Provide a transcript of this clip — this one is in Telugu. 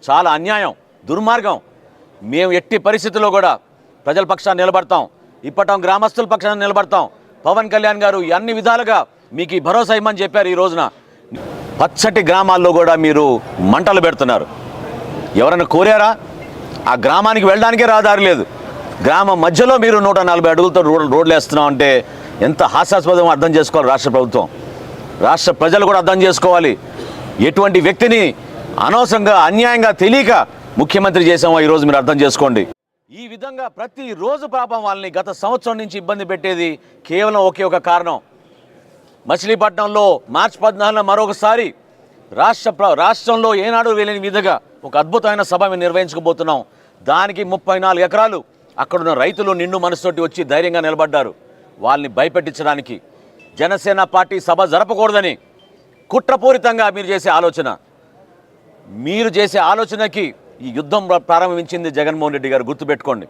చాలా అన్యాయం, దుర్మార్గం. మేము ఎట్టి పరిస్థితుల్లో కూడా ప్రజల పక్షాన్ని నిలబడతాం, ఇప్పటం గ్రామస్తుల పక్షాన్ని నిలబడతాం. పవన్ కళ్యాణ్ గారు అన్ని విధాలుగా మీకు ఈ భరోసా ఇమ్మని చెప్పారు. ఈ రోజున పచ్చటి గ్రామాల్లో కూడా మీరు మంటలు పెడుతున్నారు. ఎవరైనా కోరారా? ఆ గ్రామానికి వెళ్ళడానికే రహదారి లేదు. గ్రామం మధ్యలో మీరు 140 అడుగులతో రోడ్లు వేస్తున్నాం అంటే ఎంత హాస్యాస్పదం అర్థం చేసుకోవాలి రాష్ట్ర ప్రభుత్వం, రాష్ట్ర ప్రజలు కూడా అర్థం చేసుకోవాలి. ఎటువంటి వ్యక్తిని అనవసరంగా అన్యాయంగా తెలియక ముఖ్యమంత్రి చేసామో ఈరోజు మీరు అర్థం చేసుకోండి. ఈ విధంగా ప్రతిరోజు పాపం వాళ్ళని గత సంవత్సరం నుంచి ఇబ్బంది పెట్టేది కేవలం ఒకే ఒక కారణం. మచిలీపట్నంలో మార్చి 14న మరొకసారి రాష్ట్రంలో ఏనాడు వెళ్ళని విధంగా ఒక అద్భుతమైన సభ మేము నిర్వహించకపోతున్నాం. దానికి 34 ఎకరాలు అక్కడున్న రైతులు నిండు మనసుతోటి వచ్చి ధైర్యంగా నిలబడ్డారు. వాళ్ళని భయపెట్టించడానికి జనసేన పార్టీ సభ జరపకూడదని కుట్రపూరితంగా మీరు చేసే ఆలోచనకి ఈ యుద్ధం ప్రారంభించింది జగన్మోహన్ రెడ్డి గారు, గుర్తుపెట్టుకోండి.